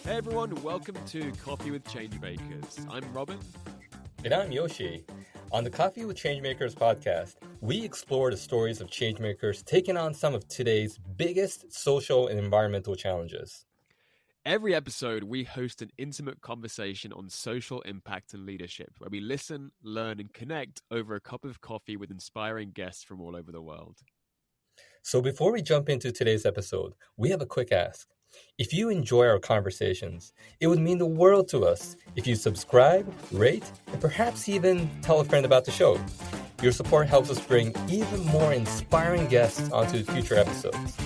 Hey everyone, welcome to Coffee with Changemakers. I'm Robin. And I'm Yoshi. On the Coffee with Changemakers podcast, we explore the stories of changemakers taking on some of today's biggest social and environmental challenges. Every episode, we host an intimate conversation on social impact and leadership, where we listen, learn, and connect over a cup of coffee with inspiring guests from all over the world. So before we jump into today's episode, we have a quick ask. If you enjoy our conversations, it would mean the world to us if you subscribe, rate, and perhaps even tell a friend about the show. Your support helps us bring even more inspiring guests onto future episodes.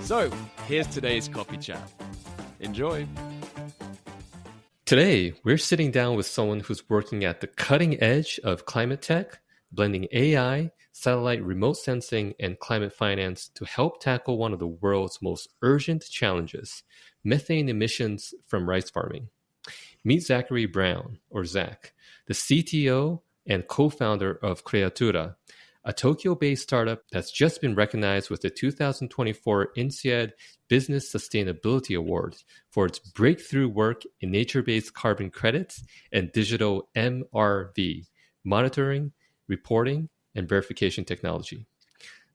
So, here's today's coffee chat. Enjoy. Today, we're sitting down with someone who's working at the cutting edge of climate tech, blending AI, satellite remote sensing, and climate finance to help tackle one of the world's most urgent challenges, methane emissions from rice farming. Meet Zachary Brown, or Zach, the CTO and co-founder of Creattura, a Tokyo-based startup that's just been recognized with the 2024 INSEAD Business Sustainability Award for its breakthrough work in nature-based carbon credits and digital MRV, monitoring, reporting, and verification technology.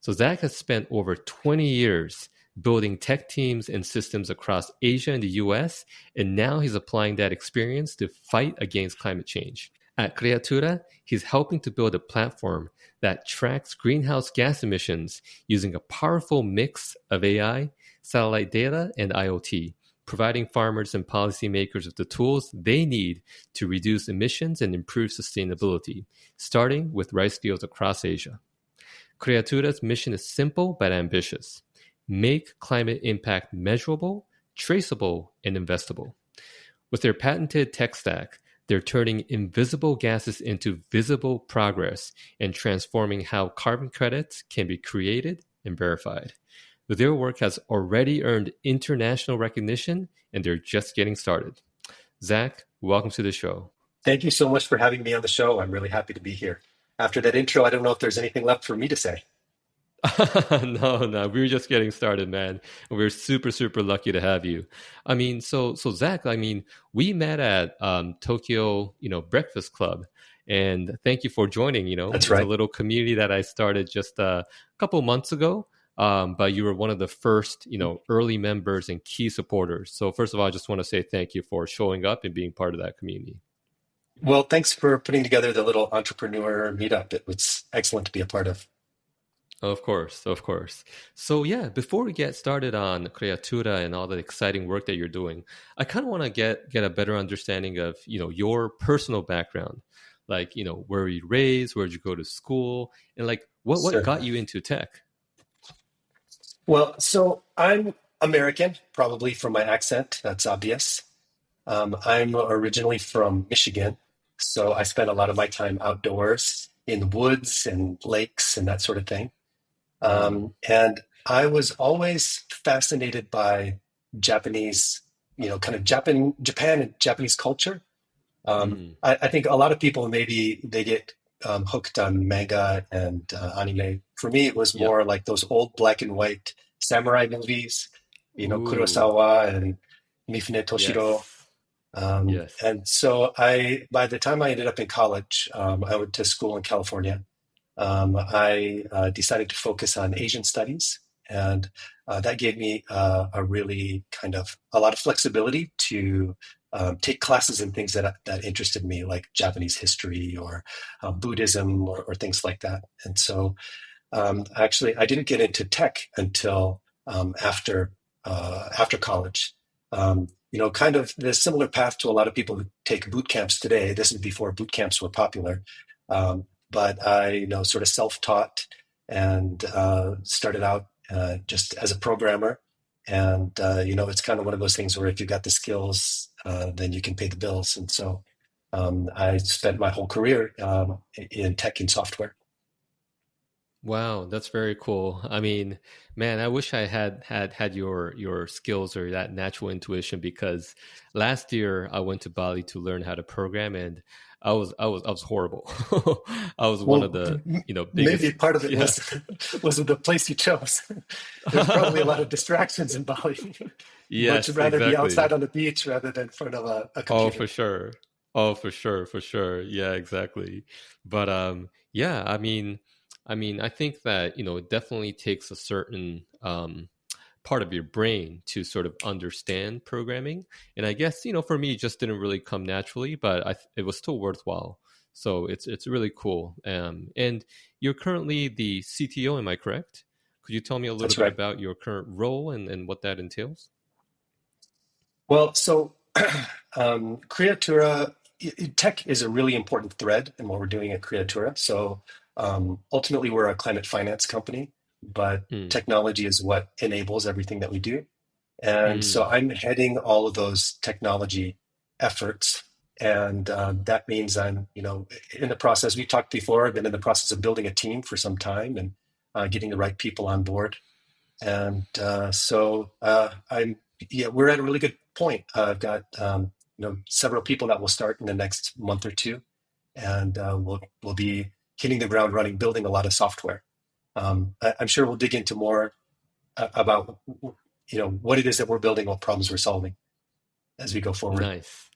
So Zach has spent over 20 years building tech teams and systems across Asia and the US, and now he's applying that experience to fight against climate change. At Creattura, he's helping to build a platform that tracks greenhouse gas emissions using a powerful mix of AI, satellite data, and IoT, providing farmers and policymakers with the tools they need to reduce emissions and improve sustainability, starting with rice fields across Asia. Creattura's mission is simple but ambitious. Make climate impact measurable, traceable, and investable. With their patented tech stack, they're turning invisible gases into visible progress and transforming how carbon credits can be created and verified. Their work has already earned international recognition, and they're just getting started. Zach, welcome to the show. Thank you so much for having me on the show. I'm really happy to be here. After that intro, I don't know if there's anything left for me to say. No, we're just getting started, man. And we're super, super lucky to have you. I mean, so Zach, we met at Tokyo, Breakfast Club. And thank you for joining, That's It's right. a little community that I started just a couple months ago. But you were one of the first, early members and key supporters. So first of all, I just want to say thank you for showing up and being part of that community. Well, thanks for putting together the little entrepreneur meetup. It was excellent to be a part of. Of course, of course. So yeah, before we get started on Creattura and all the exciting work that you're doing, I kind of want to get a better understanding of, your personal background. Like, where were you raised? Where did you go to school? And what got you into tech? Well, so I'm American, probably from my accent. That's obvious. I'm originally from Michigan, so I spent a lot of my time outdoors in the woods and lakes and that sort of thing. And I was always fascinated by Japanese, Japan and Japanese culture. I think a lot of people maybe they get hooked on manga and anime. For me, it was more like those old black and white samurai movies, Kurosawa and Mifune Toshiro. Yes. And so by the time I ended up in college, I went to school in California. I decided to focus on Asian studies, and that gave me a lot of flexibility to take classes in things that interested me, like Japanese history or Buddhism or things like that. And so actually, I didn't get into tech until after college. Kind of the similar path to a lot of people who take boot camps today. This is before boot camps were popular. But I, sort of self-taught and started out just as a programmer. And, it's kind of one of those things where if you got the skills, then you can pay the bills. And so I spent my whole career in tech and software. Wow, that's very cool. I mean, man, I wish I had your skills or that natural intuition, because last year I went to Bali to learn how to program, and I was horrible. I was one of Well, the maybe biggest. part of it Yeah. was the place you chose. There's probably a lot of distractions in Bali. Much Yes, rather be outside exactly. on the beach rather than in front of a Oh, computer. for sure. Oh, for sure, for sure. Yeah, exactly. But yeah, I mean, I think that, it definitely takes a certain part of your brain to sort of understand programming. And I guess, for me, it just didn't really come naturally, but it was still worthwhile. So it's really cool. And you're currently the CTO, am I correct? Could you tell me a little That's bit right. about your current role and what that entails? Well, so Creatura, tech is a really important thread in what we're doing at Creatura. So ultimately, we're a climate finance company, but Mm, technology is what enables everything that we do. And so mm, I'm heading all of those technology efforts. And that means I'm, in the process, we talked before, I've been in the process of building a team for some time and getting the right people on board. And yeah, we're at a really good point. I've got, several people that will start in the next month or two, and we'll be hitting the ground running, building a lot of software. I'm sure we'll dig into more about what it is that we're building, what problems we're solving as we go forward. nice,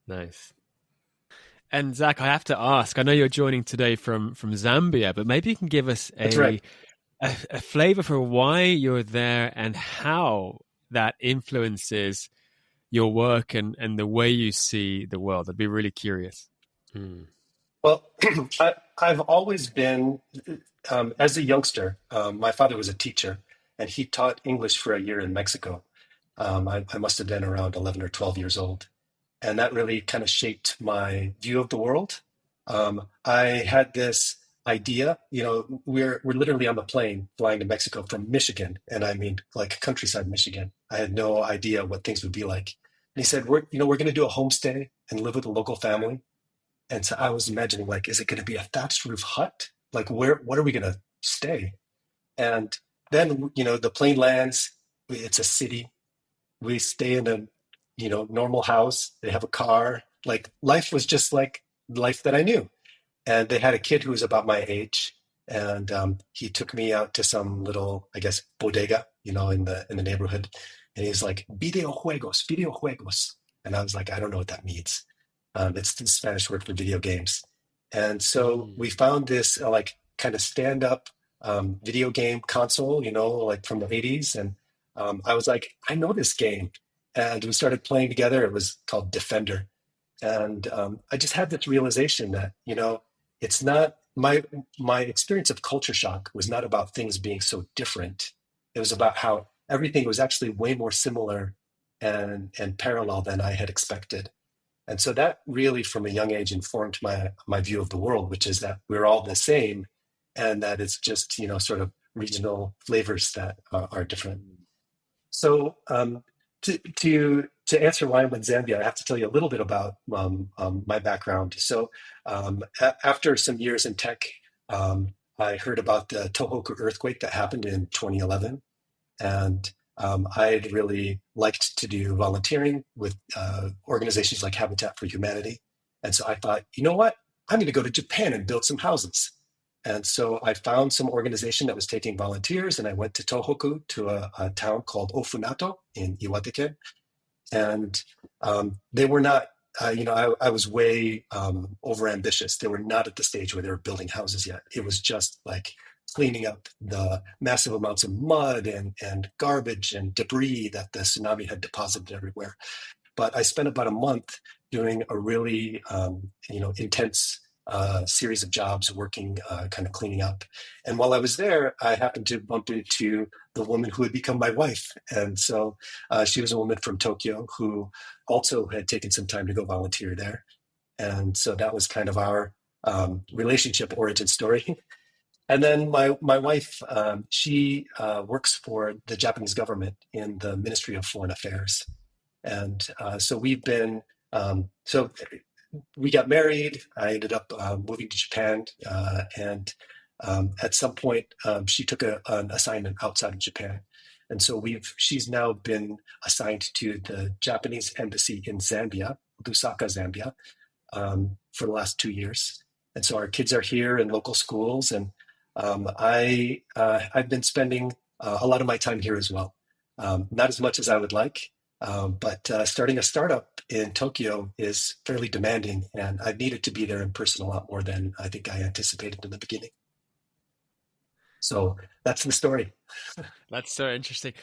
nice. And Zach, I have to ask, I know you're joining today from Zambia, but maybe you can give us That's right. a flavor for why you're there and how that influences your work and the way you see the world. I'd be really curious. Mm, Well, I've always been, as a youngster, my father was a teacher and he taught English for a year in Mexico. I must have been around 11 or 12 years old. And that really kind of shaped my view of the world. I had this idea, we're literally on the plane flying to Mexico from Michigan, and I mean like countryside Michigan. I had no idea what things would be like. And he said, we're going to do a homestay and live with a local family. And so I was imagining, like, is it going to be a thatched roof hut? Like, what are we going to stay? And then, the plane lands. It's a city. We stay in a, normal house. They have a car. Like, life was just like life that I knew. And they had a kid who was about my age, and he took me out to some little, I guess, bodega, in the neighborhood. And he was like, videojuegos, videojuegos. And I was like, I don't know what that means. It's the Spanish word for video games. And so we mm, found this like kind of stand-up video game console, like from the 80s. And I was like, I know this game. And we started playing together. It was called Defender. And I just had this realization that, it's not my experience of culture shock was not about things being so different. It was about how everything was actually way more similar and parallel than I had expected. And so that really, from a young age, informed my view of the world, which is that we're all the same, and that it's just sort of regional flavors that are different. Mm. So to answer why I'm in Zambia, I have to tell you a little bit about my background. So after some years in tech, I heard about the Tohoku earthquake that happened in 2011, and I'd really liked to do volunteering with organizations like Habitat for Humanity. And so I thought, you know what? I'm going to go to Japan and build some houses. And so I found some organization that was taking volunteers, and I went to Tohoku to a town called Ofunato in Iwatake. And they were not, I was way over ambitious. They were not at the stage where they were building houses yet. It was just like cleaning up the massive amounts of mud and garbage and debris that the tsunami had deposited everywhere. But I spent about a month doing a really, intense series of jobs working, kind of cleaning up. And while I was there, I happened to bump into the woman who would become my wife. And so she was a woman from Tokyo who also had taken some time to go volunteer there. And so that was kind of our relationship origin story. And then my wife, she works for the Japanese government in the Ministry of Foreign Affairs. And so so we got married. I ended up moving to Japan. And at some point, she took an assignment outside of Japan. And so she's now been assigned to the Japanese embassy in Zambia, Lusaka, Zambia. for the last 2 years. And so our kids are here in local schools, and I've been spending a lot of my time here as well. Not as much as I would like, but starting a startup in Tokyo is fairly demanding, and I've needed to be there in person a lot more than I think I anticipated in the beginning. So that's the story. That's so interesting.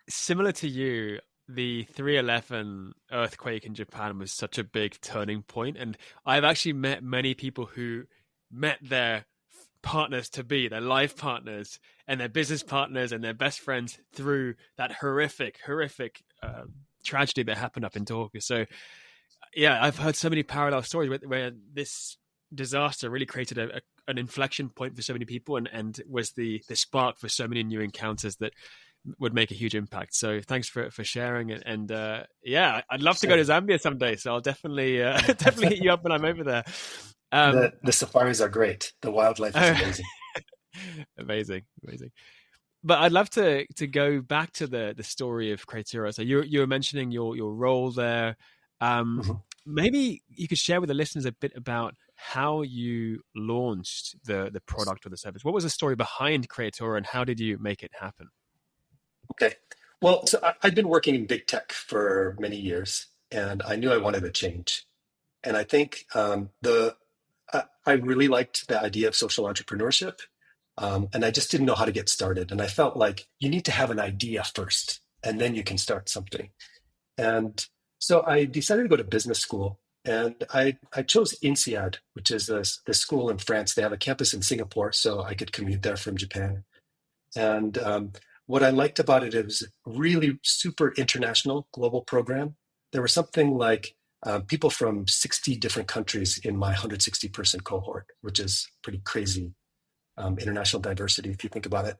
Similar to you, the 3/11 earthquake in Japan was such a big turning point, and I've actually met many people who met their partners to be, their life partners and their business partners and their best friends through that horrific tragedy that happened up in Tokyo. So yeah, I've heard so many parallel stories where this disaster really created an inflection point for so many people, and was the spark for so many new encounters that would make a huge impact. So thanks for sharing it. And yeah, I'd love to go to Zambia someday. So I'll definitely hit you up when I'm over there. The safaris are great. The wildlife is amazing. amazing. But I'd love to go back to the story of Creattura. So you were mentioning your role there. Maybe you could share with the listeners a bit about how you launched the product or the service. What was the story behind Creattura, and how did you make it happen? Okay. Well, so I'd been working in big tech for many years, and I knew I wanted a change. And I think I really liked the idea of social entrepreneurship, and I just didn't know how to get started. And I felt like you need to have an idea first, and then you can start something. And so I decided to go to business school, and I chose INSEAD, which is this school in France. They have a campus in Singapore, so I could commute there from Japan. And what I liked about it, it was really super international, global program. There were something like people from 60 different countries in my 160-person cohort, which is pretty crazy international diversity if you think about it.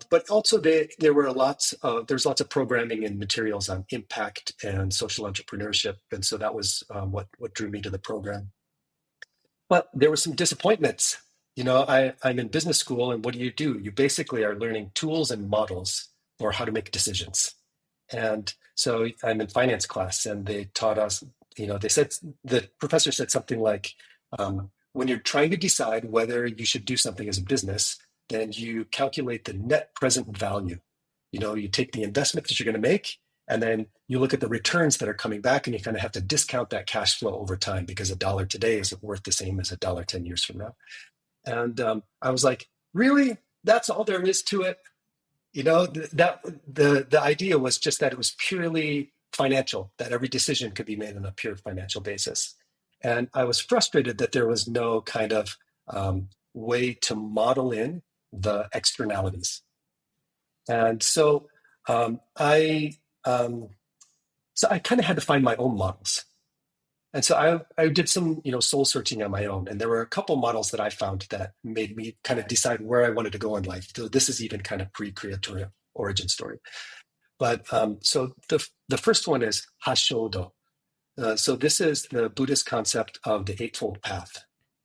But also there's lots of programming and materials on impact and social entrepreneurship. And so that was what drew me to the program. But there were some disappointments. I'm in business school, and what do? You basically are learning tools and models for how to make decisions. And so I'm in finance class, and they taught us, the professor said something like, when you're trying to decide whether you should do something as a business, then you calculate the net present value. You take the investment that you're going to make, and then you look at the returns that are coming back, and you kind of have to discount that cash flow over time, because $1 today isn't worth the same as $1 10 years from now. And I was like, really? That's all there is to it? That the idea was just that it was purely financial, that every decision could be made on a pure financial basis. And I was frustrated that there was no kind of way to model in the externalities. And so I kind of had to find my own models. And so I did some, soul searching on my own. And there were a couple models that I found that made me kind of decide where I wanted to go in life. So this is even kind of pre-Creattura origin story. But so the first one is Hashodo. So this is the Buddhist concept of the Eightfold Path.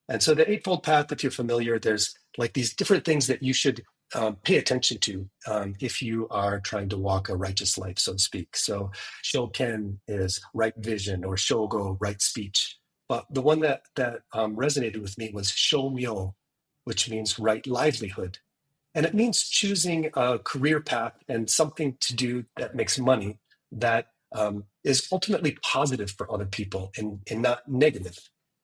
And so the Eightfold Path, if you're familiar, there's like these different things that you should pay attention to if you are trying to walk a righteous life, so to speak. So Shoken is right vision, or Shogo, right speech. But the one that resonated with me was Shomyo, which means right livelihood. And it means choosing a career path and something to do that makes money that is ultimately positive for other people and not negative.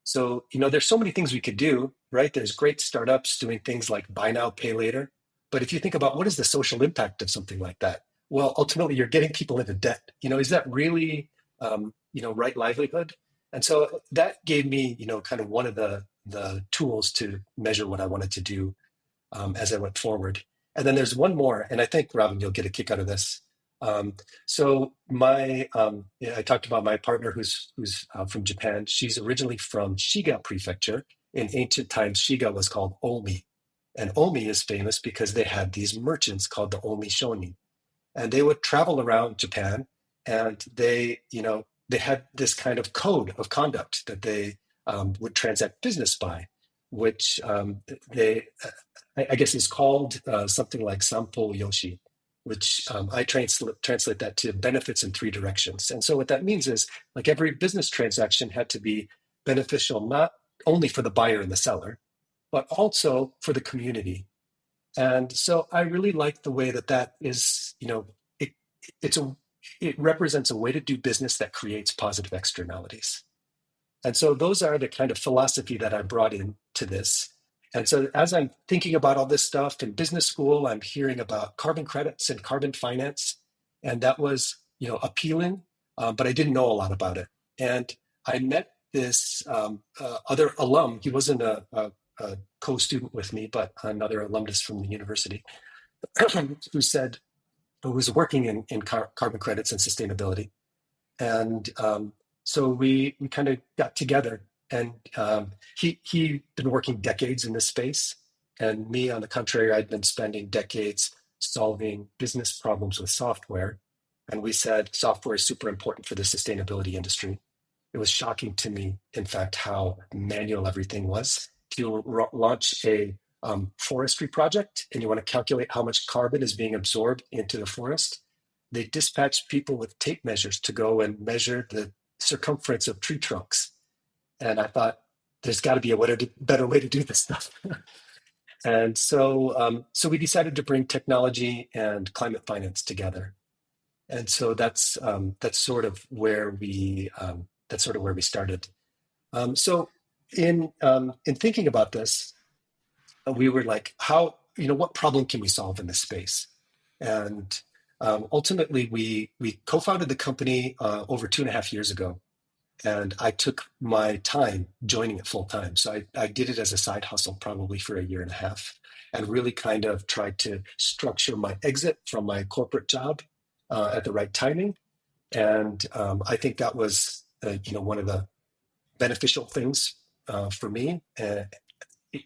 So, there's so many things we could do, right? There's great startups doing things like buy now, pay later. But if you think about what is the social impact of something like that? Well, ultimately, you're getting people into debt. Is that really, right livelihood? And so that gave me, kind of one of the tools to measure what I wanted to do as I went forward. And then there's one more, and I think, Robin, you'll get a kick out of this. So I talked about my partner who's from Japan. She's originally from Shiga Prefecture. In ancient times, Shiga was called Omi. And Omi is famous because they had these merchants called the Omi Shonin. And they would travel around Japan, and they had this kind of code of conduct that they would transact business by, which I guess is called something like Sampo Yoshi, which I translate that to benefits in three directions. And so what that means is, like, every business transaction had to be beneficial not only for the buyer and the seller, but also for the community. And so I really like the way that is, it, it represents a way to do business that creates positive externalities. And so those are the kind of philosophy that I brought into this. And so as I'm thinking about all this stuff in business school, I'm hearing about carbon credits and carbon finance. And that was, appealing, but I didn't know a lot about it. And I met this other alum. He wasn't a co-student with me, but another alumnus from the university who was working in carbon credits and sustainability. And so we kind of got together, and he'd been working decades in this space. And me, on the contrary, I'd been spending decades solving business problems with software. And we said software is super important for the sustainability industry. It was shocking to me, in fact, how manual everything was. If you launch a forestry project and you want to calculate how much carbon is being absorbed into the forest, they dispatch people with tape measures to go and measure the circumference of tree trunks. And I thought, there's got to be a better way to do this stuff. And so we decided to bring technology and climate finance together. And so that's sort of where we started. So in thinking about this, we were like, what problem can we solve in this space? And ultimately, we co-founded the company over 2.5 years ago, and I took my time joining it full time. So I did it as a side hustle probably for 1.5 years, and really kind of tried to structure my exit from my corporate job at the right timing. And I think that was one of the beneficial things for me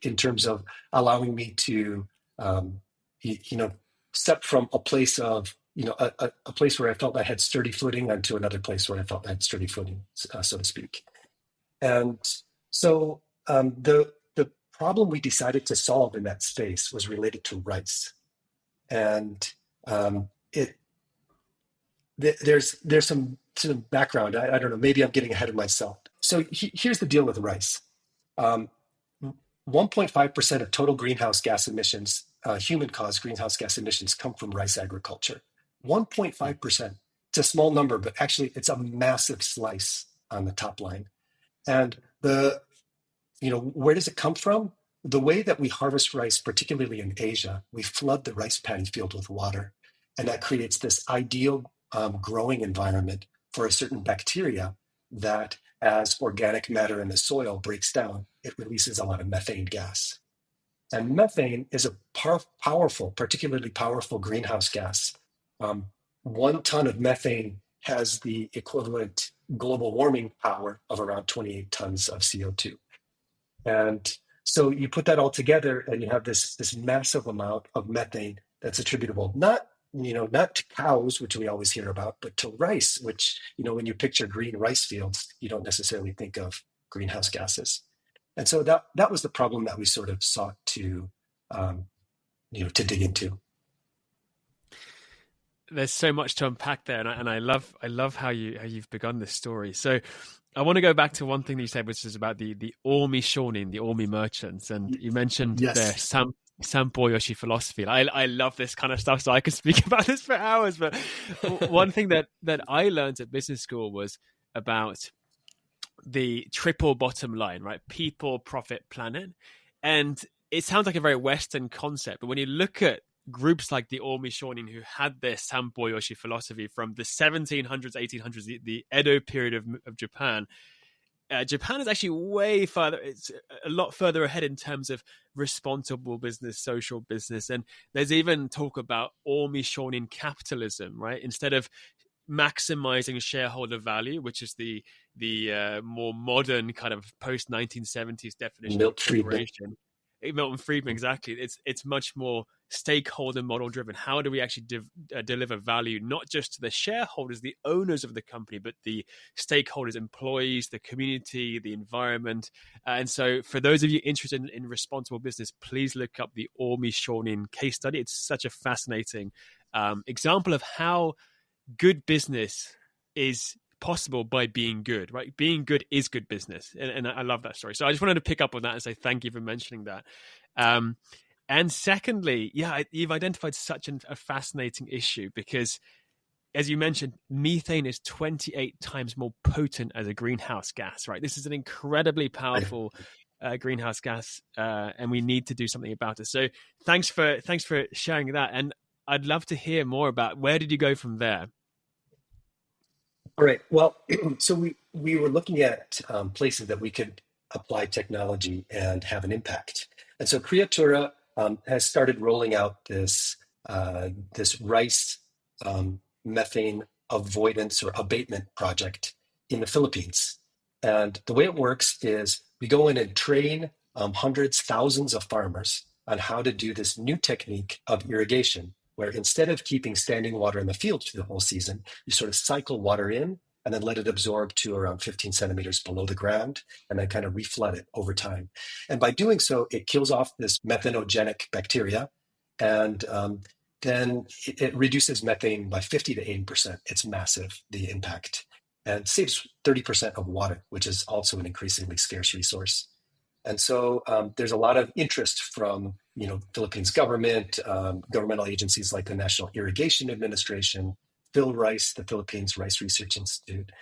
in terms of allowing me to step from a place of a place where I felt I had sturdy footing onto another place where I felt I had sturdy footing, so to speak. And so the problem we decided to solve in that space was related to rice, and there's some background. I don't know. Maybe I'm getting ahead of myself. So here's the deal with rice. 1.5% of total greenhouse gas emissions, human-caused greenhouse gas emissions, come from rice agriculture. 1.5%. It's a small number, but actually it's a massive slice on the top line. And where does it come from? The way that we harvest rice, particularly in Asia, we flood the rice paddy field with water. And that creates this ideal growing environment for a certain bacteria that, as organic matter in the soil breaks down, it releases a lot of methane gas. And methane is a particularly powerful greenhouse gas. 1 ton of methane has the equivalent global warming power of around 28 tons of CO2. And so you put that all together and you have this massive amount of methane that's attributable, not to cows, which we always hear about, but to rice, which, when you picture green rice fields, you don't necessarily think of greenhouse gases. And so that was the problem that we sort of sought to dig into. There's so much to unpack there, and I love how you've begun this story. So I want to go back to one thing that you said, which is about the Ormi Shonin, the Ormi merchants, and you mentioned their Sampo Yoshi philosophy. I love this kind of stuff, so I could speak about this for hours. But one thing that I learned at business school was about the triple bottom line, right? People, profit, planet. And it sounds like a very Western concept, but when you look at groups like the Ormi Shonin, who had their Sampo Yoshi philosophy from the 1700s, 1800s, the Edo period of Japan, Japan is actually way further. It's a lot further ahead in terms of responsible business, social business. And there's even talk about Ormi Shonin capitalism, right? Instead of maximizing shareholder value, which is the more modern kind of post 1970s definition of corporation. Milton Friedman, exactly. It's much more stakeholder model driven. How do we actually deliver value, not just to the shareholders, the owners of the company, but the stakeholders, employees, the community, the environment? And so for those of you interested in responsible business, please look up the Ormi Shonin case study. It's such a fascinating example of how good business is possible by being good, right? Being good is good business. And I love that story. So I just wanted to pick up on that and say thank you for mentioning that. And secondly, you've identified such a fascinating issue because, as you mentioned, methane is 28 times more potent as a greenhouse gas, right? This is an incredibly powerful greenhouse gas, and we need to do something about it. So thanks for sharing that. And I'd love to hear more about where did you go from there? All right. Well, so we were looking at places that we could apply technology and have an impact. And so Creattura has started rolling out this rice methane avoidance or abatement project in the Philippines. And the way it works is we go in and train hundreds, thousands of farmers on how to do this new technique of irrigation, where instead of keeping standing water in the field for the whole season, you sort of cycle water in and then let it absorb to around 15 centimeters below the ground and then kind of reflood it over time. And by doing so, it kills off this methanogenic bacteria and then it reduces methane by 50 to 80%. It's massive, the impact, and saves 30% of water, which is also an increasingly scarce resource. And so there's a lot of interest from Philippines government, governmental agencies like the National Irrigation Administration, Phil Rice, the Philippines Rice Research Institute,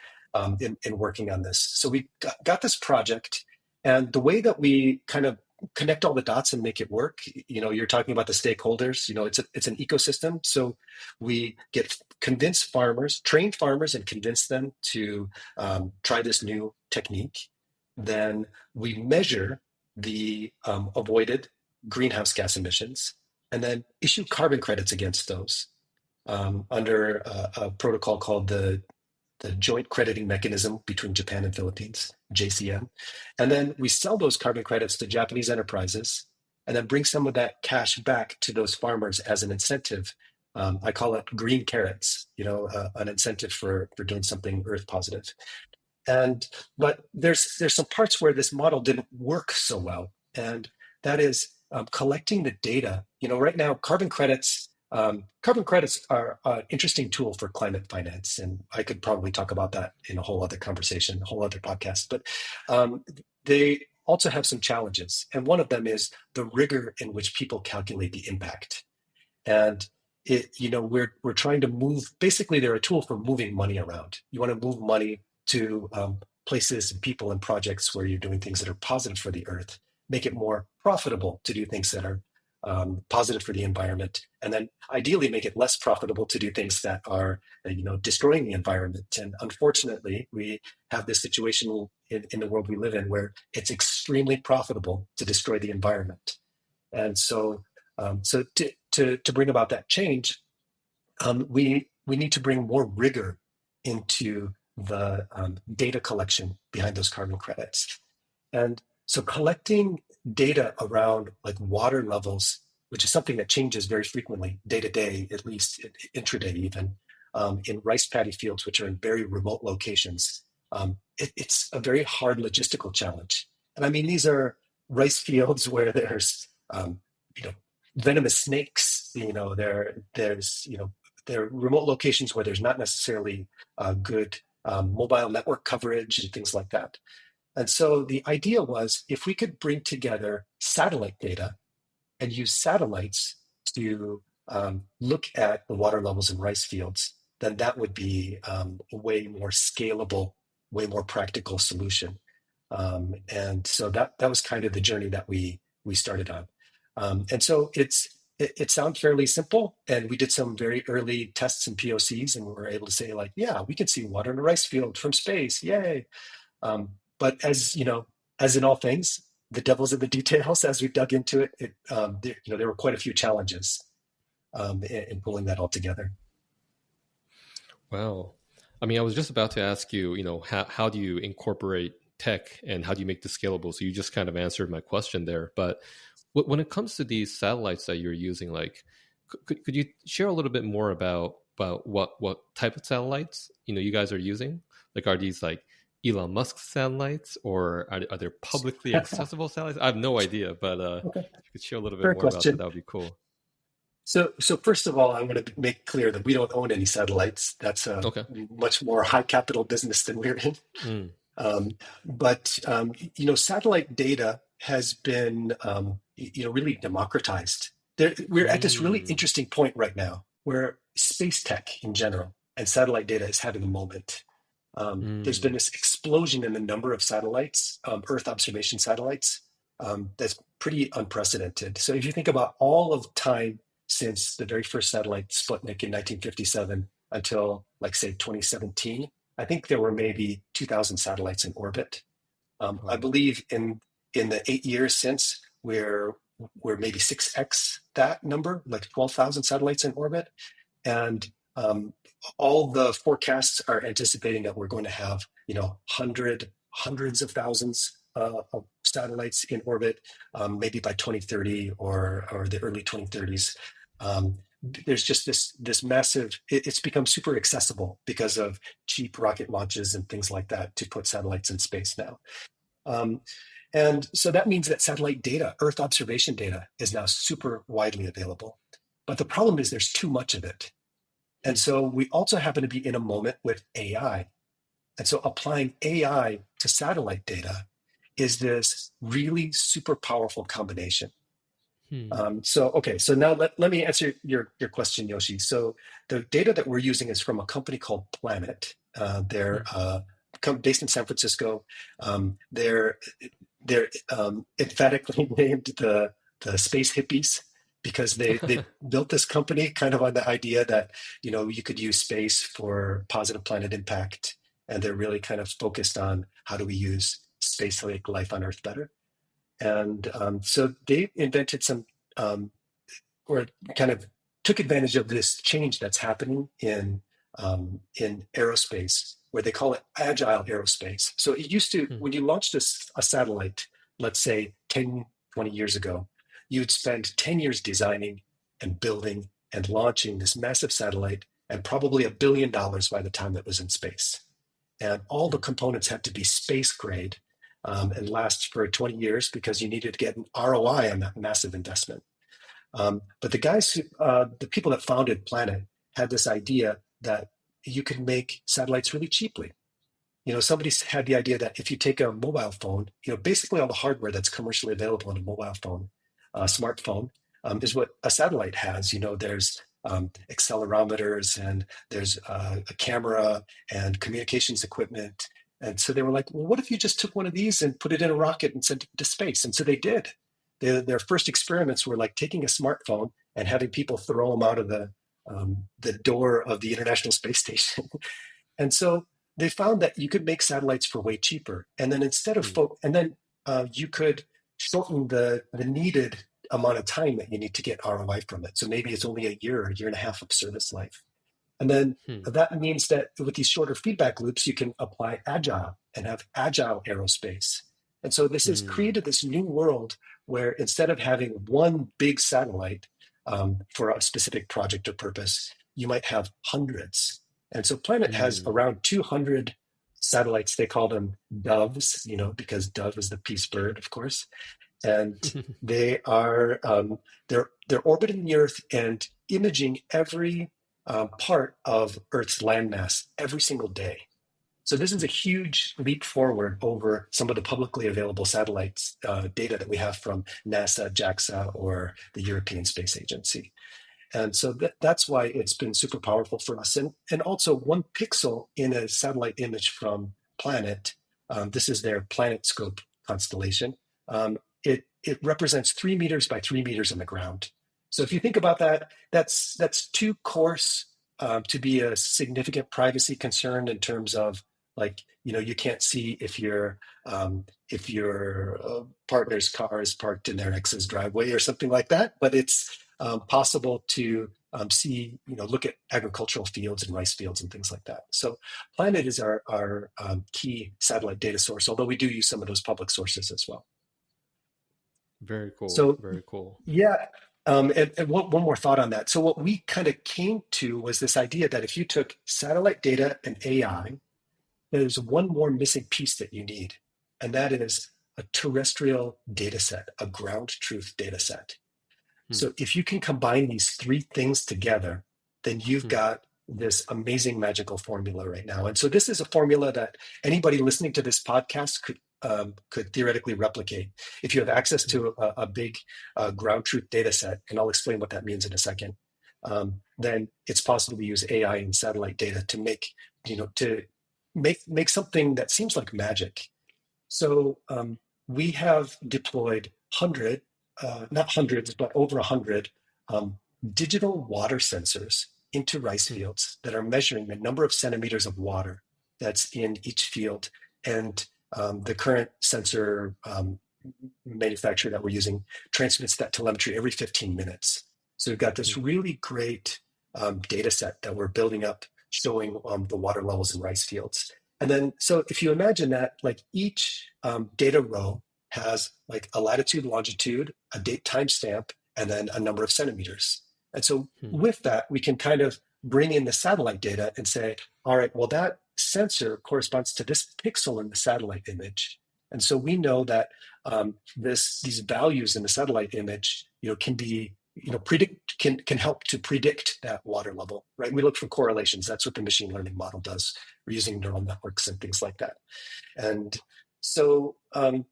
in working on this. So we got this project, and the way that we kind of connect all the dots and make it work, you're talking about the stakeholders, it's an ecosystem. So we convince farmers, train farmers and convince them to try this new technique. Then we measure the avoided greenhouse gas emissions and then issue carbon credits against those under a protocol called the Joint Crediting Mechanism between Japan and Philippines, JCM. And then we sell those carbon credits to Japanese enterprises and then bring some of that cash back to those farmers as an incentive. I call it green carrots, an incentive for doing something earth positive. But there's some parts where this model didn't work so well, and that is collecting the data. Right now, carbon credits are an interesting tool for climate finance, and I could probably talk about that in a whole other conversation, a whole other podcast. But they also have some challenges, and one of them is the rigor in which people calculate the impact. And we're trying to move. Basically, they're a tool for moving money around. You want to move money to places and people and projects where you're doing things that are positive for the earth, make it more profitable to do things that are positive for the environment, and then ideally make it less profitable to do things that are, destroying the environment. And unfortunately, we have this situation in the world we live in where it's extremely profitable to destroy the environment. And so to bring about that change, we need to bring more rigor into the data collection behind those carbon credits. And so collecting data around like water levels, which is something that changes very frequently day to day, at least intraday even, in rice paddy fields, which are in very remote locations, it's a very hard logistical challenge. And I mean, these are rice fields where there's, venomous snakes, there are remote locations where there's not necessarily good mobile network coverage and things like that. And so the idea was if we could bring together satellite data and use satellites to look at the water levels in rice fields, then that would be a way more scalable, way more practical solution. And so that was kind of the journey that we started on. And so it sounds fairly simple, and we did some very early tests and POCs, and we were able to say, like, yeah, we can see water in a rice field from space, yay! But as in all things, the devil's in the details. As we dug into it, there were quite a few challenges in pulling that all together. Wow, I mean, I was just about to ask you, how do you incorporate tech and how do you make this scalable? So you just kind of answered my question there, but when it comes to these satellites that you're using, like, could you share a little bit more about what type of satellites you guys are using? Like, are these like Elon Musk satellites, or are there publicly accessible satellites? I have no idea, but if you could share a little bit more about that would be cool. So first of all, I want to make clear that we don't own any satellites. That's a Okay. much more high capital business than we're in. Mm. But satellite data has been really democratized. We're at this really Mm. interesting point right now where space tech in general and satellite data is having a moment. There's been Mm. this explosion in the number of satellites, Earth observation satellites, that's pretty unprecedented. So if you think about all of time since the very first satellite, Sputnik, in 1957 until, like, say, 2017, I think there were maybe 2,000 satellites in orbit. I Wow. believe in the 8 years since, we're maybe 6x that number, like 12,000 satellites in orbit. And all the forecasts are anticipating that we're going to have, hundreds of thousands of satellites in orbit, maybe by 2030 or the early 2030s. There's just this massive. It's become super accessible because of cheap rocket launches and things like that to put satellites in space now. Um, and so that means that satellite data, Earth observation data, is now super widely available. But the problem is there's too much of it. And Mm. so we also happen to be in a moment with AI. And so applying AI to satellite data is this really super powerful combination. Mm. So now let me answer your question, Yoshi. So the data that we're using is from a company called Planet. They're Mm. based in San Francisco. They're emphatically named the space hippies because they built this company kind of on the idea that you could use space for positive planet impact, and they're really kind of focused on how do we use space to make life on Earth better. And so they invented some, or kind of took advantage of this change that's happening in aerospace, where they call it agile aerospace. So it used to, Mm. when you launched a satellite, let's say 10, 20 years ago, you'd spend 10 years designing and building and launching this massive satellite, and probably $1 billion by the time it was in space. And all the Mm. components had to be space grade, and last for 20 years because you needed to get an ROI on that massive investment. But the people that founded Planet had this idea that you could make satellites really cheaply. Somebody had the idea that if you take a mobile phone, basically all the hardware that's commercially available in a mobile phone, smartphone, is what a satellite has. There's accelerometers, and there's a camera and communications equipment. And so they were like, well, what if you just took one of these and put it in a rocket and sent it to space? And so they did. Their first experiments were like taking a smartphone and having people throw them out of the door of the International Space Station. And so they found that you could make satellites for way cheaper, and then Mm. you could shorten the needed amount of time that you need to get ROI from it. So maybe it's only a year or a year and a half of service life. And then Mm. that means that with these shorter feedback loops, you can apply agile and have agile aerospace. And so this has Mm. created this new world where instead of having one big satellite for a specific project or purpose, you might have hundreds. And so Planet has Mm. around 200 satellites. They call them doves, because dove is the peace bird, of course. And they are they're orbiting the Earth and imaging every part of Earth's landmass every single day. So this is a huge leap forward over some of the publicly available satellites data that we have from NASA, JAXA, or the European Space Agency. And so that's why it's been super powerful for us. And also, one pixel in a satellite image from Planet, this is their Planet Scope constellation, it represents 3 meters by 3 meters on the ground. So if you think about that, that's too coarse to be a significant privacy concern in terms of, like, you can't see if your partner's car is parked in their ex's driveway or something like that. But it's possible to look at agricultural fields and rice fields and things like that. So Planet is our key satellite data source, although we do use some of those public sources as well. Very cool. So Very cool. yeah, and one more thought on that. So what we kind of came to was this idea that if you took satellite data and AI, there's one more missing piece that you need, and that is a terrestrial data set, a ground truth data set. So if you can combine these three things together, then you've got this amazing magical formula right now. And so this is a formula that anybody listening to this podcast could theoretically replicate. If you have access to a big ground truth data set, and I'll explain what that means in a second, then it's possible to use AI and satellite data to make something that seems like magic. So we have deployed not hundreds, but over 100 digital water sensors into rice fields that are measuring the number of centimeters of water that's in each field. And the current sensor manufacturer that we're using transmits that telemetry every 15 minutes. So we've got this really great data set that we're building up showing the water levels in rice fields. And then, so if you imagine that, like each data row has like a latitude, longitude, a date timestamp, and then a number of centimeters. And so with that, we can kind of bring in the satellite data and say, all right, well, that sensor corresponds to this pixel in the satellite image. And so we know that these values in the satellite image, can be, can help to predict that water level, right? We look for correlations. That's what the machine learning model does. We're using neural networks and things like that. And so, and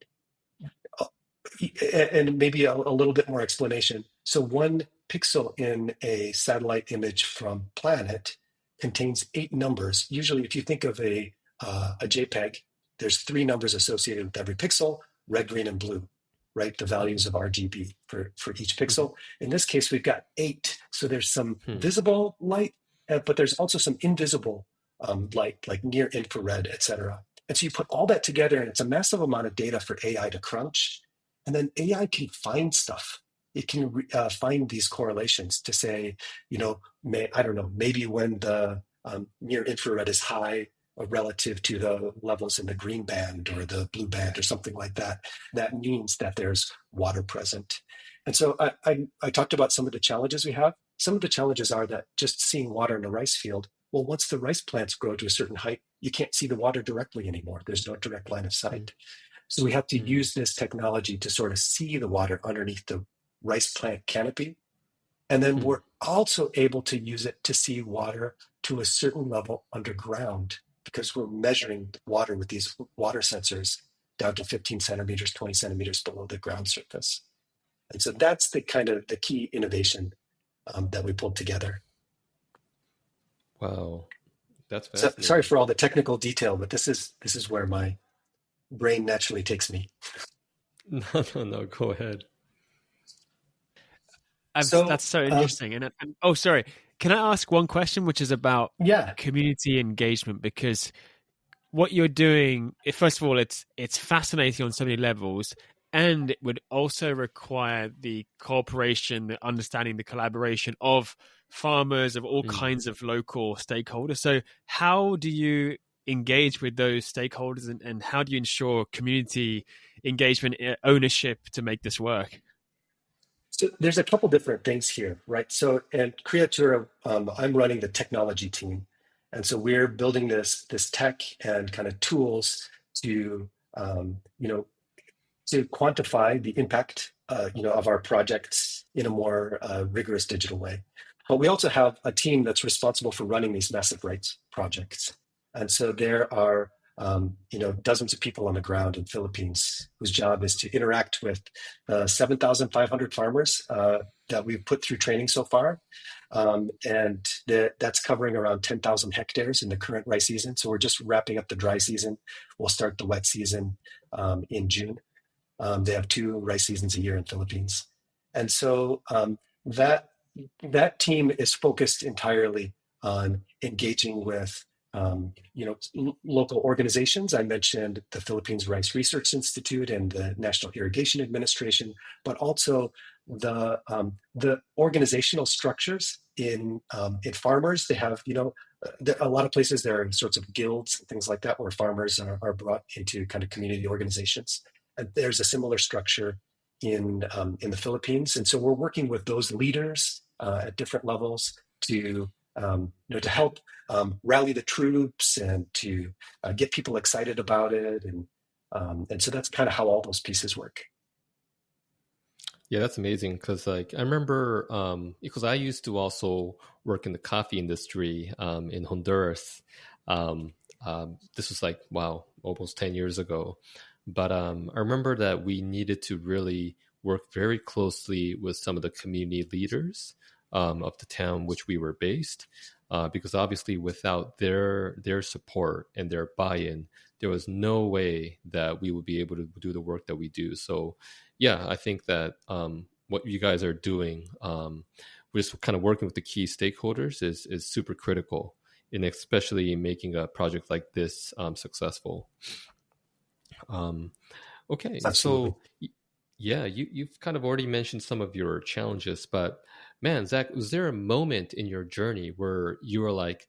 maybe a little bit more explanation. So one pixel in a satellite image from planet contains 8 numbers. Usually, if you think of a JPEG, there's 3 numbers associated with every pixel: red, green, and blue, right? The values of RGB for each pixel. In this case, we've got 8. So there's some visible light, but there's also some invisible light, like near infrared, et cetera. And so you put all that together, and it's a massive amount of data for AI to crunch. And then AI can find stuff. It can find these correlations to say, I don't know, maybe when the near infrared is high relative to the levels in the green band or the blue band or something like that, that means that there's water present. And so I talked about some of the challenges we have. Some of the challenges are that just seeing water in a rice field, well, once the rice plants grow to a certain height, you can't see the water directly anymore. There's no direct line of sight. So we have to use this technology to sort of see the water underneath the rice plant canopy. And then we're also able to use it to see water to a certain level underground, because we're measuring water with these water sensors down to 15 centimeters, 20 centimeters below the ground surface. And so that's the kind of the key innovation that we pulled together. Wow, that's fascinating. Sorry for all the technical detail, but this is where my brain naturally takes me. No, go ahead. That's so interesting. And oh, sorry. Can I ask one question, which is about community engagement? Because what you're doing, first of all, it's fascinating on so many levels, and it would also require the cooperation, the understanding, the collaboration of farmers, of all kinds of local stakeholders. So how do you engage with those stakeholders, and how do you ensure community engagement, ownership to make this work? So there's a couple different things here, right? So at Creattura, I'm running the technology team. And so we're building this tech and kind of tools to, to quantify the impact, of our projects in a more rigorous digital way. But we also have a team that's responsible for running these massive rights projects. And so there are, dozens of people on the ground in Philippines whose job is to interact with 7,500 farmers that we've put through training so far. And that's covering around 10,000 hectares in the current rice season. So we're just wrapping up the dry season. We'll start the wet season in June. They have 2 rice seasons a year in Philippines. And so that team is focused entirely on engaging with local organizations. I mentioned the Philippines Rice Research Institute and the National Irrigation Administration, but also the organizational structures in farmers. They have, a lot of places there are sorts of guilds and things like that where farmers are brought into kind of community organizations. And there's a similar structure in the Philippines. And so we're working with those leaders at different levels to help rally the troops and to get people excited about it. And so that's kind of how all those pieces work. Yeah, that's amazing because like I remember because I used to also work in the coffee industry in Honduras. Um, this was like wow, almost 10 years ago. But I remember that we needed to really work very closely with some of the community leaders of the town which we were based, because obviously without their support and their buy-in, there was no way that we would be able to do the work that we do. So yeah, I think that what you guys are doing, just kind of working with the key stakeholders, is super critical, and especially making a project like this successful. Um, okay, Absolutely. so yeah, you've kind of already mentioned some of your challenges, but man, Zach, was there a moment in your journey where you were like,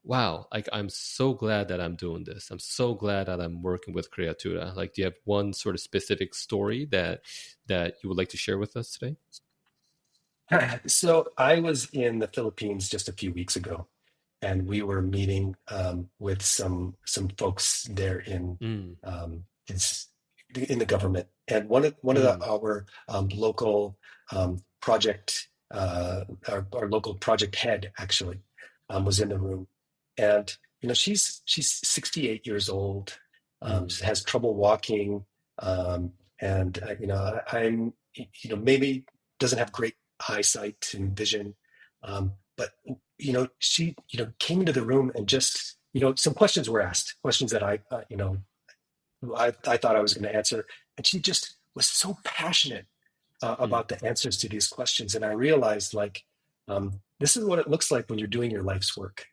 wow, like I'm so glad that I'm doing this. I'm so glad that I'm working with Creatura. Like, do you have one sort of specific story that you would like to share with us today? So I was in the Philippines just a few weeks ago, and we were meeting with some folks there Mm, it's in the government. And mm, our local project, our local project head actually was in the room, and she's 68 years old, mm, has trouble walking, and I'm maybe doesn't have great eyesight and vision, but she came into the room and just some questions were asked, questions that I thought I was going to answer, and she just was so passionate mm, about the answers to these questions, and I realized like this is what it looks like when you're doing your life's work.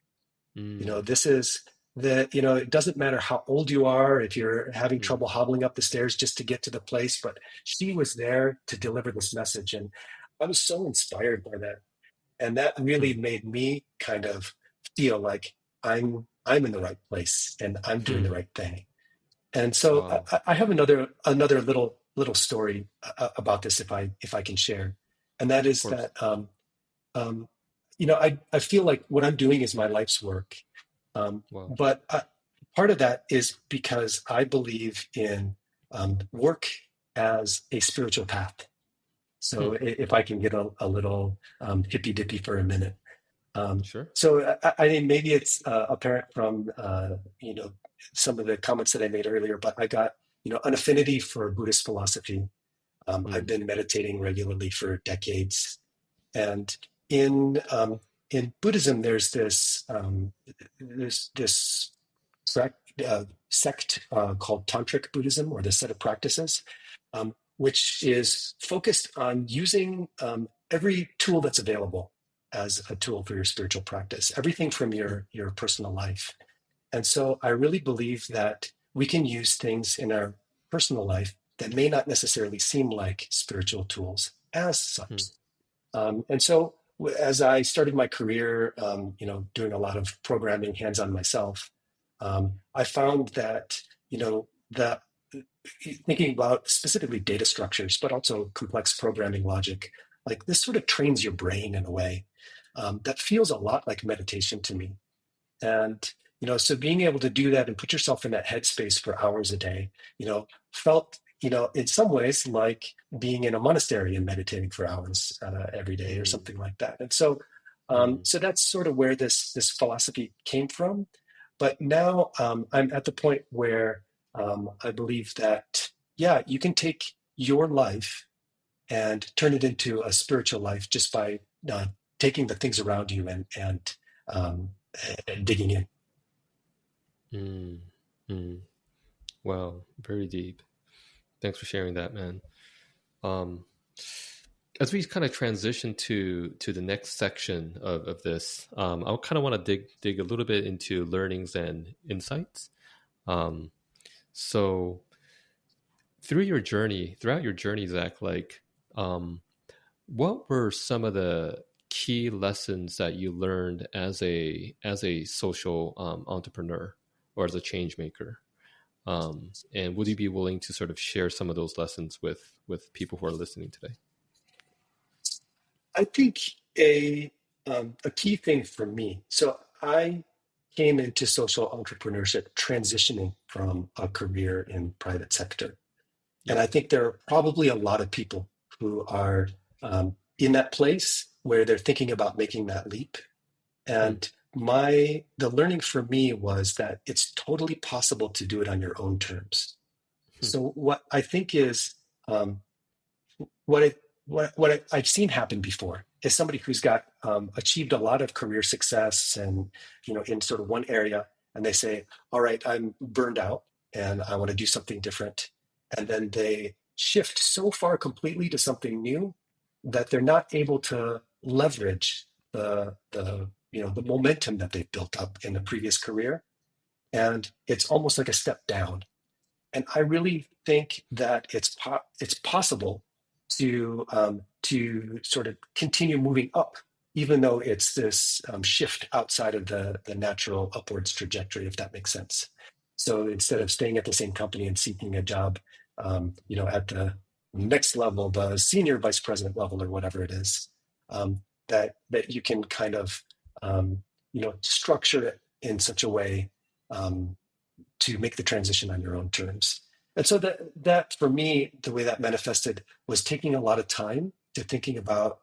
mm, This is it doesn't matter how old you are, if you're having mm, trouble hobbling up the stairs just to get to the place, but she was there to deliver this message, and I was so inspired by that. And that really mm, made me kind of feel like I'm in the right place and I'm doing the mm. right thing. And so Wow, I have another little story about this if I can share, and that of is course. that um, I feel like what I'm doing is my life's work, Wow. but part of that is because I believe in work as a spiritual path. Hmm, So if I can get a little hippy dippy for a minute. sure. So I mean, maybe it's apparent from some of the comments that I made earlier, but I got an affinity for Buddhist philosophy. I've Mm, been meditating regularly for decades, and in um, in Buddhism, there's this sect called Tantric Buddhism, or the set of practices, which is focused on using every tool that's available as a tool for your spiritual practice, everything from mm, your personal life. And so I really believe that we can use things in our personal life that may not necessarily seem like spiritual tools as such. mm, And so as I started my career, doing a lot of programming hands-on myself, I found that, that thinking about specifically data structures, but also complex programming logic, like this sort of trains your brain in a way that feels a lot like meditation to me. And, so being able to do that and put yourself in that headspace for hours a day, felt, in some ways like being in a monastery and meditating for hours every day or mm, something like that. And so, mm, so that's sort of where this philosophy came from. But now I'm at the point where I believe that, yeah, you can take your life and turn it into a spiritual life just by taking the things around you um, and digging in. mm, mm. Wow, very deep. Thanks for sharing that, man. Um, as we kind of transition to the next section of this, I kind of want to dig a little bit into learnings and insights. Um, so throughout your journey, Zach, like, um, what were some of the key lessons that you learned as a social entrepreneur or as a change maker? And would you be willing to sort of share some of those lessons with people who are listening today? I think a key thing for me. So I came into social entrepreneurship transitioning from a career in private sector, and Yeah. I think there are probably a lot of people who are in that place where they're thinking about making that leap. And the learning for me was that it's totally possible to do it on your own terms. So what I think is what I've seen happen before is somebody who's got achieved a lot of career success and in sort of one area, and they say, all right, I'm burned out and I want to do something different. And then they shift so far completely to something new that they're not able to leverage the momentum that they've built up in the previous career. And it's almost like a step down. And I really think that it's possible to sort of continue moving up, even though it's this shift outside of the natural upwards trajectory, if that makes sense. So instead of staying at the same company and seeking a job, at the next level, the senior vice president level or whatever it is, that you can kind of structure it in such a way to make the transition on your own terms. And so that for me, the way that manifested was taking a lot of time to think about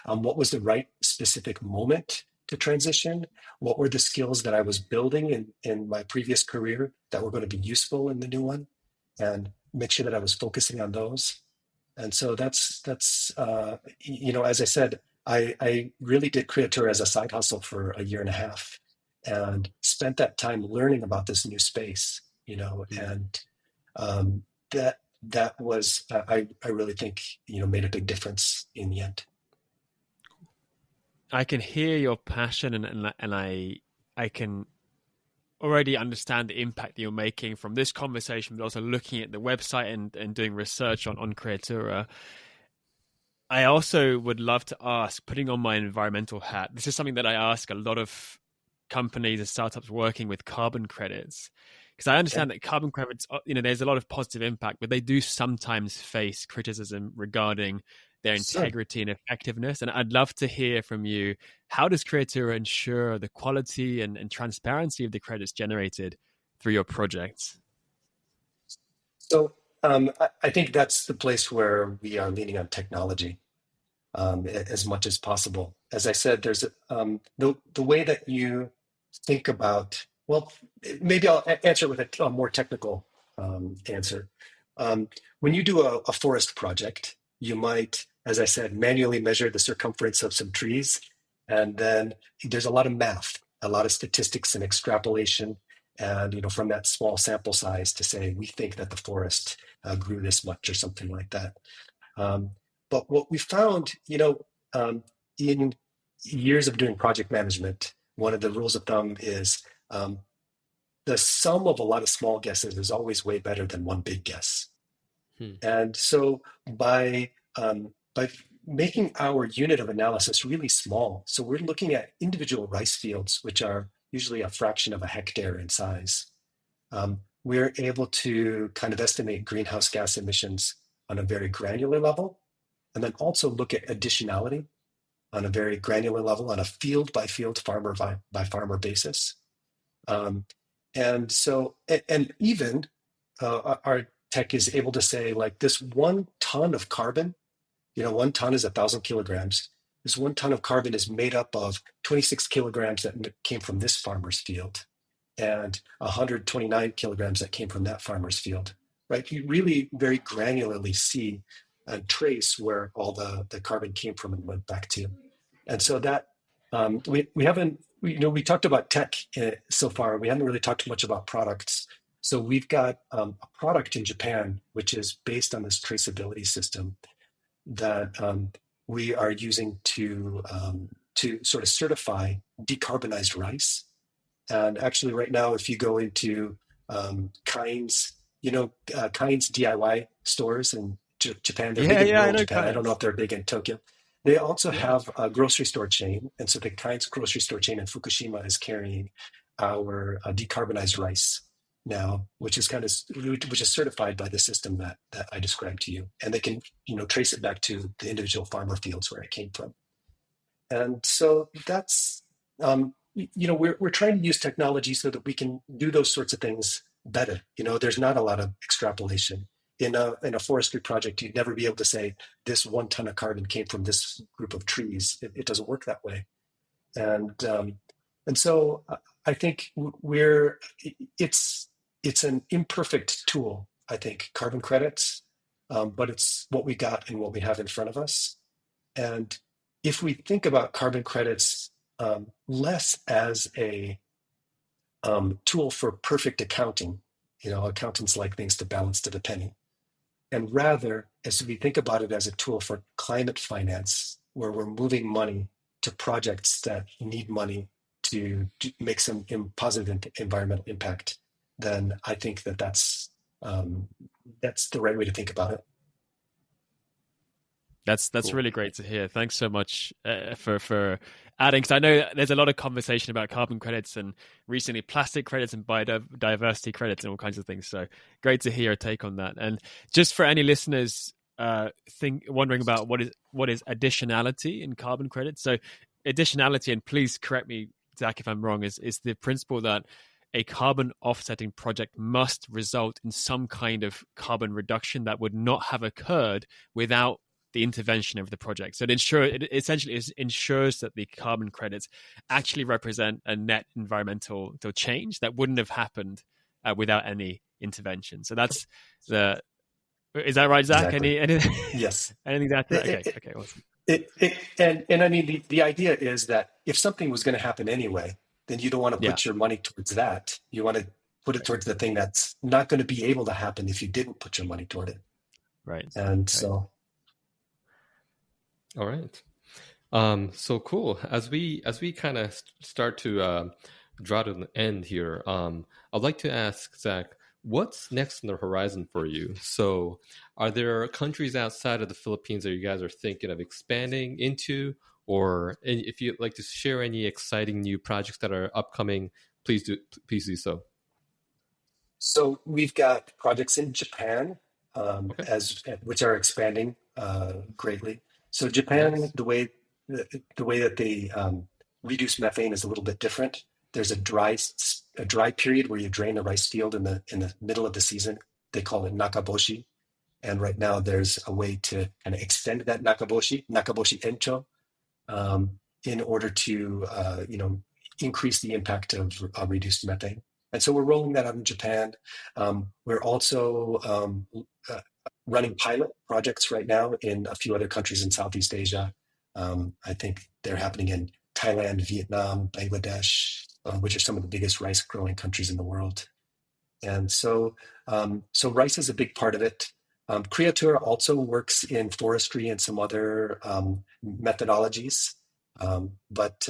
what was the right specific moment to transition, what were the skills that I was building in my previous career that were going to be useful in the new one, and make sure that I was focusing on those. And so that's as I said, I really did Creattura as a side hustle for a year and a half, and spent that time learning about this new space, and that was I really think made a big difference in the end. I can hear your passion, and I can already understand the impact that you're making from this conversation, but also looking at the website and doing research on Creattura. I also would love to ask, putting on my environmental hat, this is something that I ask a lot of companies and startups working with carbon credits, because I understand that carbon credits, there's a lot of positive impact, but they do sometimes face criticism regarding their integrity and effectiveness. And I'd love to hear from you, how does Creattura ensure the quality and transparency of the credits generated through your projects? So I think that's the place where we are leaning on technology as much as possible. As I said, there's the way that you think about, well, maybe I'll answer with a more technical answer. When you do a forest project, you might, as I said, manually measure the circumference of some trees. And then there's a lot of math, a lot of statistics and extrapolation. And, from that small sample size to say, we think that the forest grew this much or something like that. But what we found, in years of doing project management, one of the rules of thumb is the sum of a lot of small guesses is always way better than one big guess. And so by making our unit of analysis really small, so we're looking at individual rice fields, which are usually a fraction of a hectare in size, we're able to kind of estimate greenhouse gas emissions on a very granular level, and then also look at additionality on a very granular level on a field by field, farmer by farmer basis. And even our tech is able to say, like, this 1 ton of carbon, 1 ton is 1,000 kilograms. This 1 ton of carbon is made up of 26 kilograms that came from this farmer's field and 129 kilograms that came from that farmer's field, right? You really very granularly see and trace where all the carbon came from and went back to. And so that we haven't, we talked about tech so far. We haven't really talked much about products. So we've got a product in Japan, which is based on this traceability system that we are using to sort of certify decarbonized rice. And actually right now, if you go into Kind's DIY stores in Japan, they're big in rural Japan. I don't know if they're big in Tokyo. They also have a grocery store chain. And so the Kind's grocery store chain in Fukushima is carrying our decarbonized rice now, which is certified by the system that I described to you. And they can, trace it back to the individual farmer fields where it came from. And so that's, we're trying to use technology so that we can do those sorts of things better. There's not a lot of extrapolation. in a forestry project, you'd never be able to say this 1 ton of carbon came from this group of trees. It doesn't work that way. And so I think it's an imperfect tool, I think, carbon credits, but it's what we got and what we have in front of us. And if we think about carbon credits less as a tool for perfect accounting, accountants like things to balance to the penny, and rather as we think about it as a tool for climate finance, where we're moving money to projects that need money to make some positive environmental impact, then I think that's the right way to think about it. That's Cool. really great to hear. Thanks so much for adding, because I know there's a lot of conversation about carbon credits and recently plastic credits and biodiversity credits and all kinds of things. So great to hear your take on that. And just for any listeners wondering about what is additionality in carbon credits. So additionality, and please correct me, Zach, if I'm wrong, is the principle that a carbon offsetting project must result in some kind of carbon reduction that would not have occurred without the intervention of the project. So it essentially ensures that the carbon credits actually represent a net environmental change that wouldn't have happened without any intervention. So that's is that right, Zach? Exactly. Yes. Anything to add to that? Okay, awesome. And I mean, the idea is that if something was going to happen anyway, then you don't want to put your money towards that. You want to put it towards the thing that's not going to be able to happen if you didn't put your money toward it. Right. And so. All right. So cool. As we kind of start to draw to the end here, I'd like to ask Zach, what's next on the horizon for you? So are there countries outside of the Philippines that you guys are thinking of expanding into? Or if you'd like to share any exciting new projects that are upcoming, please do so. So we've got projects in Japan, which are expanding greatly. So Japan, nice. the way that they reduce methane is a little bit different. There's a dry period where you drain a rice field in the middle of the season. They call it nakaboshi, and right now there's a way to kind of extend that nakaboshi encho, in order to increase the impact of reduced methane. And so we're rolling that out in Japan. We're also running pilot projects right now in a few other countries in Southeast Asia. I think they're happening in Thailand, Vietnam, Bangladesh, which are some of the biggest rice growing countries in the world. And so rice is a big part of it. Creattura also works in forestry and some other methodologies. But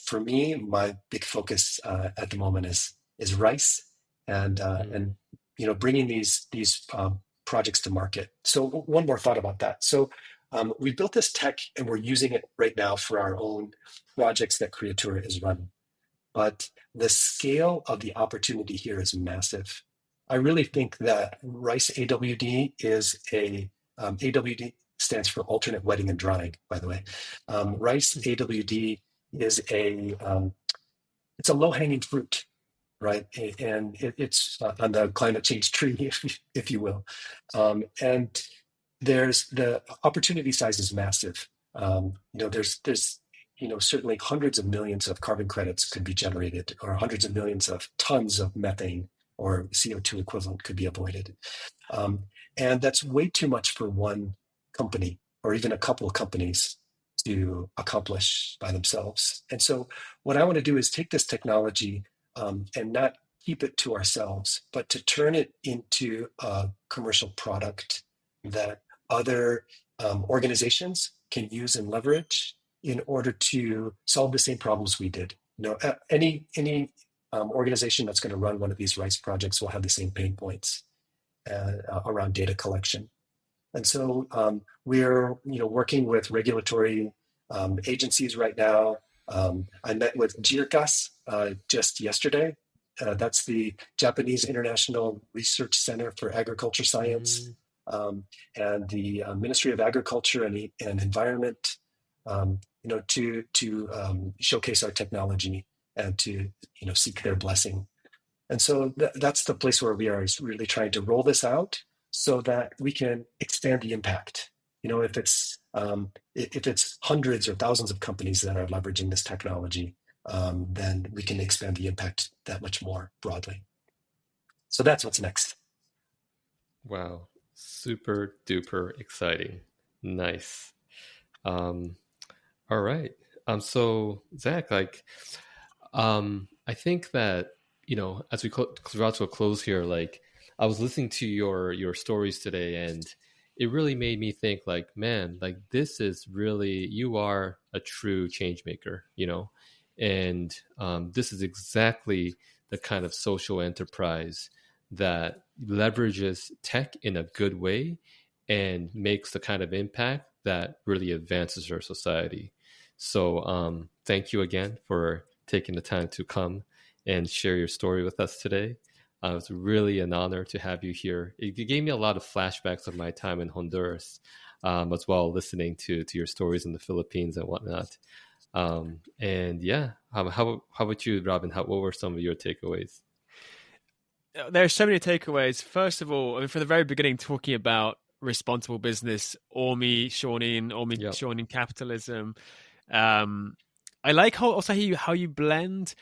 for me, my big focus at the moment is rice and bringing these projects to market. So one more thought about that. So we built this tech and we're using it right now for our own projects that Creattura is running. But the scale of the opportunity here is massive. I really think that rice AWD is AWD stands for alternate wetting and drying, by the way. Rice AWD is it's a low-hanging fruit, right? And it's on the climate change tree, if you will. And there's the opportunity size is massive. There's certainly hundreds of millions of carbon credits could be generated, or hundreds of millions of tons of methane or CO2 equivalent could be avoided. And that's way too much for one company or even a couple of companies to accomplish by themselves. And so what I want to do is take this technology and not keep it to ourselves, but to turn it into a commercial product that other organizations can use and leverage in order to solve the same problems we did. Any organization that's going to run one of these rice projects will have the same pain points around data collection. And so we're working with regulatory agencies right now. I met with JIRCAS just yesterday. That's the Japanese International Research Center for Agriculture Science, and the Ministry of Agriculture and Environment, to showcase our technology and to seek their blessing. And so that's the place where we are, is really trying to roll this out so that we can expand the impact. If it's hundreds or thousands of companies that are leveraging this technology, then we can expand the impact that much more broadly. So that's what's next. Wow. Super duper exciting. Nice. All right. So Zach, I think that, as we draw to a close here, I was listening to your stories today, and it really made me think, man, this is really, you are a true change maker, and this is exactly the kind of social enterprise that leverages tech in a good way and makes the kind of impact that really advances our society. So thank you again for taking the time to come and share your story with us today. It's really an honor to have you here. It gave me a lot of flashbacks of my time in Honduras, as well, listening to your stories in the Philippines and whatnot. And yeah, how about you, Robin? What were some of your takeaways? There are so many takeaways. First of all, from the very beginning, talking about responsible business, Shawneen capitalism. I like how you blend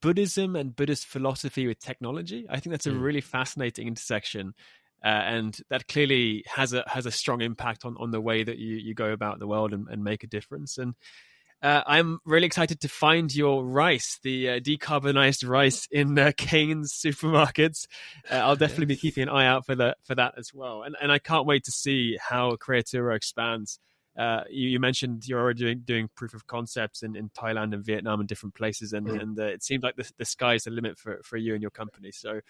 Buddhism and Buddhist philosophy with technology. I think that's a really fascinating intersection, and that clearly has a strong impact on the way that you go about the world and make a difference. And I'm really excited to find your rice, the decarbonized rice in Kane's supermarkets. I'll definitely be keeping an eye out for that as well. And I can't wait to see how Creattura expands. You mentioned you're already doing proof of concepts in Thailand and Vietnam and different places, and it seems like the sky's the limit for you and your company. So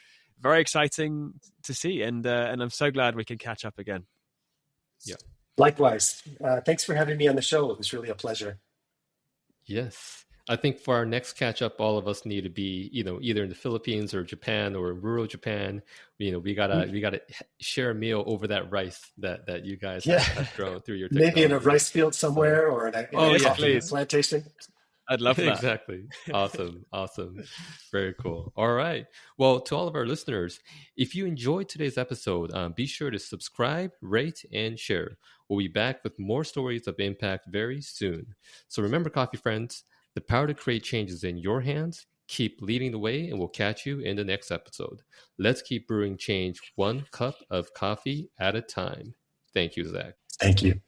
very exciting to see, and I'm so glad we can catch up again. Yeah. Likewise. Thanks for having me on the show. It was really a pleasure. Yes. I think for our next catch up, all of us need to be, either in the Philippines or Japan or rural Japan. We gotta share a meal over that rice that you guys have grown through your technology. Maybe in a rice field somewhere, or in a coffee plantation. I'd love that. Exactly. Awesome. Very cool. All right. Well, to all of our listeners, if you enjoyed today's episode, be sure to subscribe, rate, and share. We'll be back with more stories of impact very soon. So remember, coffee friends, the power to create change is in your hands. Keep leading the way, and we'll catch you in the next episode. Let's keep brewing change one cup of coffee at a time. Thank you, Zach. Thank you.